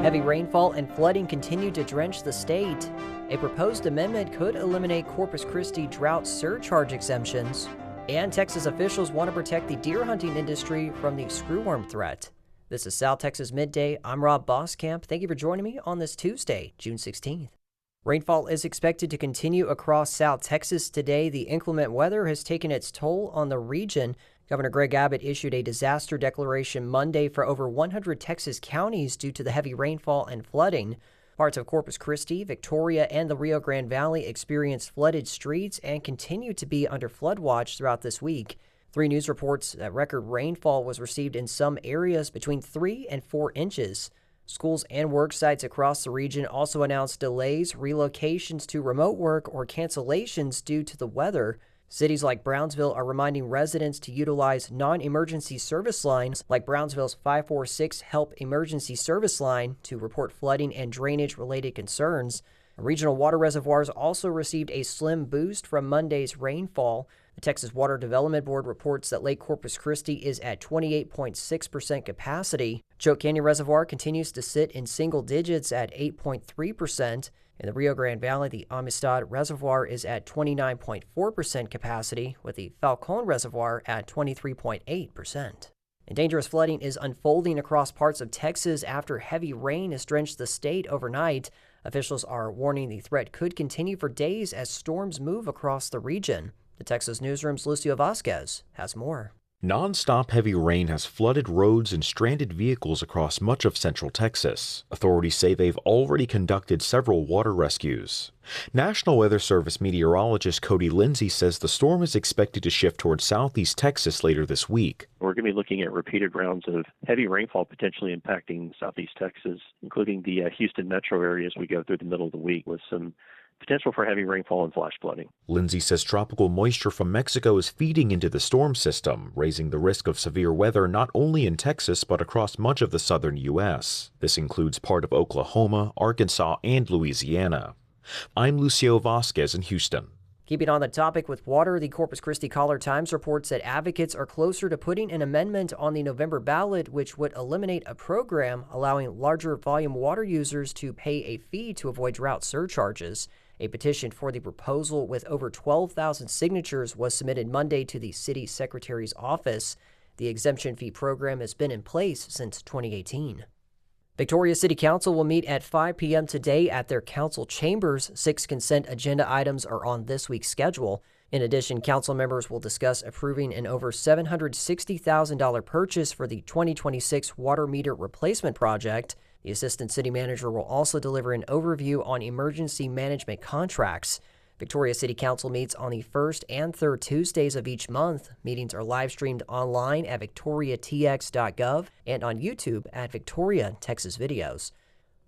Heavy rainfall and flooding continue to drench the state. A proposed amendment could eliminate Corpus Christi drought surcharge exemptions. And Texas officials want to protect the deer hunting industry from the screwworm threat. This is South Texas Midday. I'm Rob Boskamp. Thank you for joining me on this Tuesday, June 16th. Rainfall is expected to continue across South Texas today. The inclement weather has taken its toll on the region. Governor Greg Abbott issued a disaster declaration Monday for over 100 Texas counties due to the heavy rainfall and flooding. Parts of Corpus Christi, Victoria, and the Rio Grande Valley experienced flooded streets and continue to be under flood watch throughout this week. 3 News reports that record rainfall was received in some areas between 3 and 4 inches. Schools and work sites across the region also announced delays, relocations to remote work, or cancellations due to the weather. Cities like Brownsville are reminding residents to utilize non-emergency service lines like Brownsville's 546 Help Emergency Service Line to report flooding and drainage-related concerns. Regional water reservoirs also received a slim boost from Monday's rainfall. The Texas Water Development Board reports that Lake Corpus Christi is at 28.6% capacity. Choke Canyon Reservoir continues to sit in single digits at 8.3%. In the Rio Grande Valley, the Amistad Reservoir is at 29.4% capacity, with the Falcon Reservoir at 23.8%. And dangerous flooding is unfolding across parts of Texas after heavy rain has drenched the state overnight. Officials are warning the threat could continue for days as storms move across the region. The Texas Newsroom's Lucio Vasquez has more. Non-stop heavy rain has flooded roads and stranded vehicles across much of central Texas. Authorities say they've already conducted several water rescues. National Weather Service meteorologist Cody Lindsay says the storm is expected to shift towards southeast Texas later this week. We're going to be looking at repeated rounds of heavy rainfall potentially impacting southeast Texas, including the Houston metro area as we go through the middle of the week with some potential for heavy rainfall and flash flooding. Lindsay says tropical moisture from Mexico is feeding into the storm system, raising the risk of severe weather not only in Texas but across much of the southern U.S. This includes part of Oklahoma, Arkansas, and Louisiana. I'm Lucio Vasquez in Houston. Keeping on the topic with water, the Corpus Christi Caller-Times reports that advocates are closer to putting an amendment on the November ballot which would eliminate a program allowing larger volume water users to pay a fee to avoid drought surcharges. A petition for the proposal with over 12,000 signatures was submitted Monday to the city secretary's office. The exemption fee program has been in place since 2018. Victoria City Council will meet at 5 p.m. today at their council chambers. 6 consent agenda items are on this week's schedule. In addition, council members will discuss approving an over $760,000 purchase for the 2026 water meter replacement project. The assistant city manager will also deliver an overview on emergency management contracts. Victoria City Council meets on the first and third Tuesdays of each month. Meetings are live streamed online at victoriatx.gov and on YouTube at Victoria Texas Videos.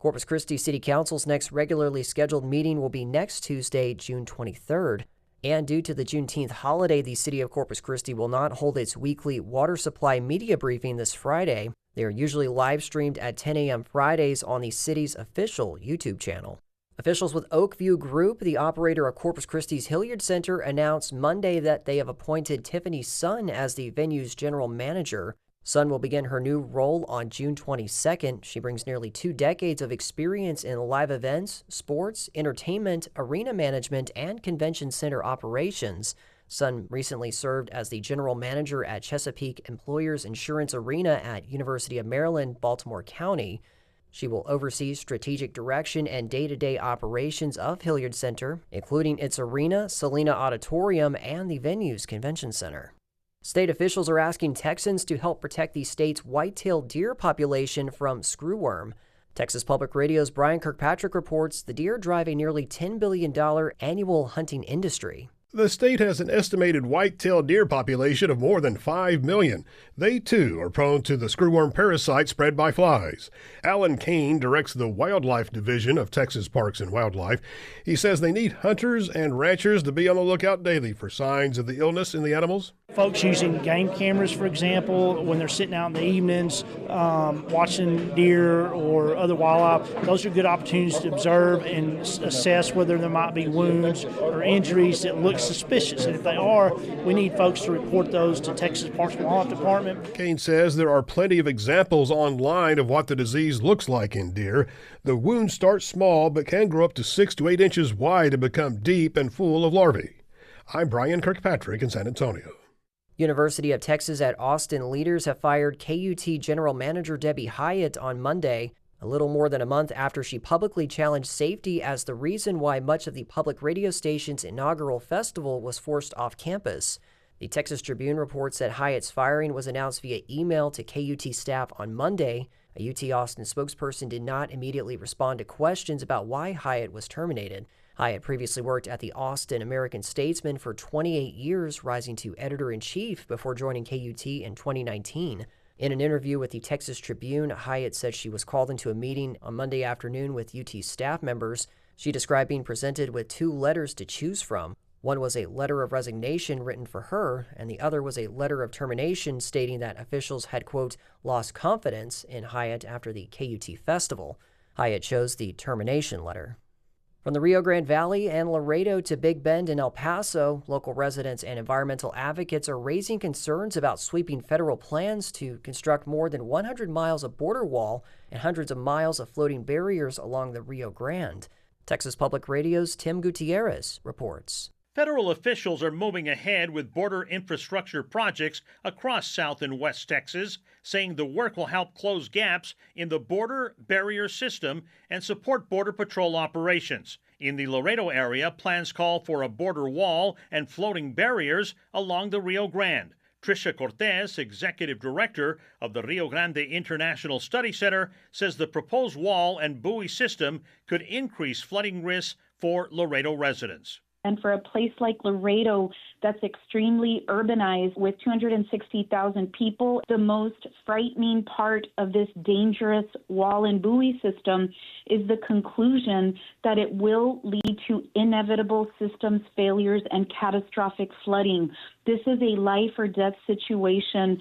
Corpus Christi City Council's next regularly scheduled meeting will be next Tuesday, June 23rd. And due to the Juneteenth holiday, the city of Corpus Christi will not hold its weekly water supply media briefing this Friday. They are usually live streamed at 10 a.m. Fridays on the city's official YouTube channel. Officials with Oakview Group, the operator of Corpus Christi's Hilliard Center, announced Monday that they have appointed Tiffany Sun as the venue's general manager. Sun will begin her new role on June 22nd. She brings nearly 2 decades of experience in live events, sports, entertainment, arena management, and convention center operations. Sun recently served as the general manager at Chesapeake Employers Insurance Arena at University of Maryland, Baltimore County. She will oversee strategic direction and day-to-day operations of Hilliard Center, including its arena, Salina Auditorium, and the venue's convention center. State officials are asking Texans to help protect the state's white-tailed deer population from screwworm. Texas Public Radio's Brian Kirkpatrick reports the deer drive a nearly $10 billion annual hunting industry. The state has an estimated white-tailed deer population of more than 5 million. They, too, are prone to the screwworm parasite spread by flies. Alan Kane directs the Wildlife Division of Texas Parks and Wildlife. He says they need hunters and ranchers to be on the lookout daily for signs of the illness in the animals. Folks using game cameras, for example, when they're sitting out in the evenings, watching deer or other wildlife, those are good opportunities to observe and assess whether there might be wounds or injuries that look suspicious. And if they are, we need folks to report those to Texas Parks and Wildlife Department. Kane says there are plenty of examples online of what the disease looks like in deer. The wounds start small but can grow up to 6 to 8 inches wide and become deep and full of larvae. I'm Brian Kirkpatrick in San Antonio. University of Texas at Austin leaders have fired KUT General Manager Debbie Hyatt on Monday, a little more than a month after she publicly challenged safety as the reason why much of the public radio station's inaugural festival was forced off campus. The Texas Tribune reports that Hyatt's firing was announced via email to KUT staff on Monday. A UT Austin spokesperson did not immediately respond to questions about why Hyatt was terminated. Hyatt previously worked at the Austin American-Statesman for 28 years, rising to editor-in-chief before joining KUT in 2019. In an interview with the Texas Tribune, Hyatt said she was called into a meeting on Monday afternoon with UT staff members. She described being presented with 2 letters to choose from. One was a letter of resignation written for her, and the other was a letter of termination stating that officials had, quote, lost confidence in Hyatt after the KUT festival. Hyatt chose the termination letter. From the Rio Grande Valley and Laredo to Big Bend and El Paso, local residents and environmental advocates are raising concerns about sweeping federal plans to construct more than 100 miles of border wall and hundreds of miles of floating barriers along the Rio Grande. Texas Public Radio's Tim Gutierrez reports. Federal officials are moving ahead with border infrastructure projects across South and West Texas, saying the work will help close gaps in the border barrier system and support Border Patrol operations. In the Laredo area, plans call for a border wall and floating barriers along the Rio Grande. Tricia Cortez, executive director of the Rio Grande International Study Center, says the proposed wall and buoy system could increase flooding risks for Laredo residents. And for a place like Laredo that's extremely urbanized with 260,000 people, the most frightening part of this dangerous wall and buoy system is the conclusion that it will lead to inevitable systems failures and catastrophic flooding. This is a life or death situation.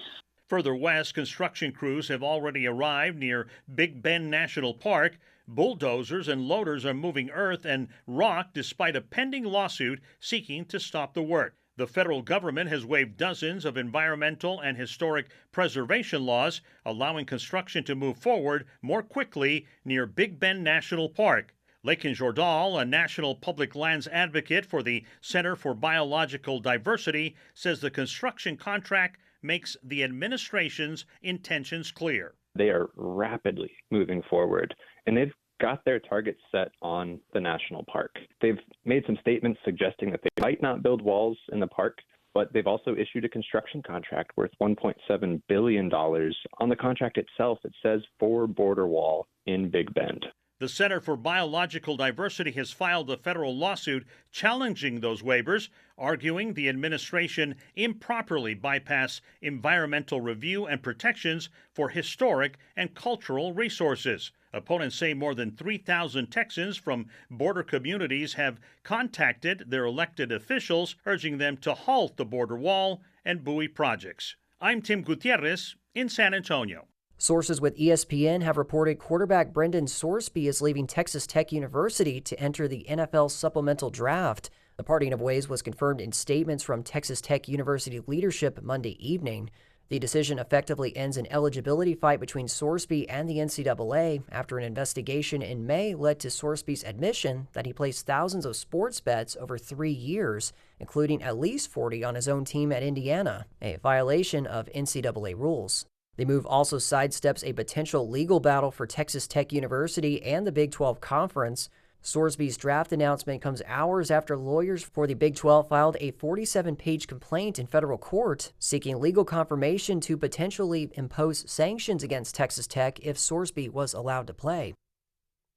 Further west, construction crews have already arrived near Big Bend National Park. Bulldozers and loaders are moving earth and rock despite a pending lawsuit seeking to stop the work. The federal government has waived dozens of environmental and historic preservation laws, allowing construction to move forward more quickly near Big Bend National Park. Lakin Jordal, a national public lands advocate for the Center for Biological Diversity, says the construction contract makes the administration's intentions clear. They are rapidly moving forward, and they've got their targets set on the national park. They've made some statements suggesting that they might not build walls in the park, but they've also issued a construction contract worth $1.7 billion. On the contract itself, it says for border wall in Big Bend. The Center for Biological Diversity has filed a federal lawsuit challenging those waivers, arguing the administration improperly bypassed environmental review and protections for historic and cultural resources. Opponents say more than 3,000 Texans from border communities have contacted their elected officials, urging them to halt the border wall and buoy projects. I'm Tim Gutierrez in San Antonio. Sources with ESPN have reported quarterback Brendan Sorsby is leaving Texas Tech University to enter the NFL supplemental draft. The parting of ways was confirmed in statements from Texas Tech University leadership Monday evening. The decision effectively ends an eligibility fight between Sorsby and the NCAA after an investigation in May led to Sorsby's admission that he placed thousands of sports bets over 3 years, including at least 40 on his own team at Indiana, a violation of NCAA rules. The move also sidesteps a potential legal battle for Texas Tech University and the Big 12 Conference. Sorsby's draft announcement comes hours after lawyers for the Big 12 filed a 47-page complaint in federal court seeking legal confirmation to potentially impose sanctions against Texas Tech if Sorsby was allowed to play.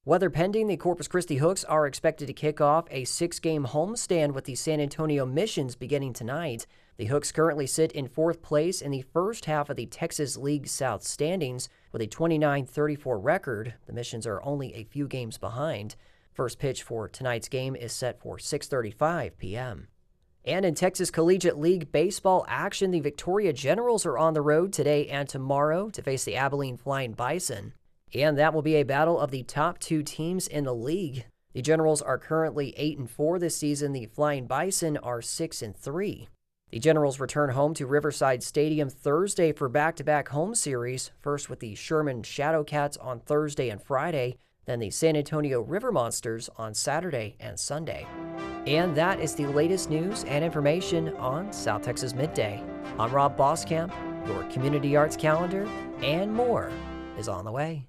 Weather pending, the Corpus Christi Hooks are expected to kick off a 6-game homestand with the San Antonio Missions beginning tonight. The Hooks currently sit in 4th place in the first half of the Texas League South standings with a 29-34 record. The Missions are only a few games behind. First pitch for tonight's game is set for 6:35 p.m. And in Texas Collegiate League baseball action, the Victoria Generals are on the road today and tomorrow to face the Abilene Flying Bison. And that will be a battle of the top 2 teams in the league. The Generals are currently 8-4 this season. The Flying Bison are 6-3. The Generals return home to Riverside Stadium Thursday for back-to-back home series, first with the Sherman Shadowcats on Thursday and Friday, then the San Antonio River Monsters on Saturday and Sunday. And that is the latest news and information on South Texas Midday. I'm Rob Boskamp. Your community arts calendar and more is on the way.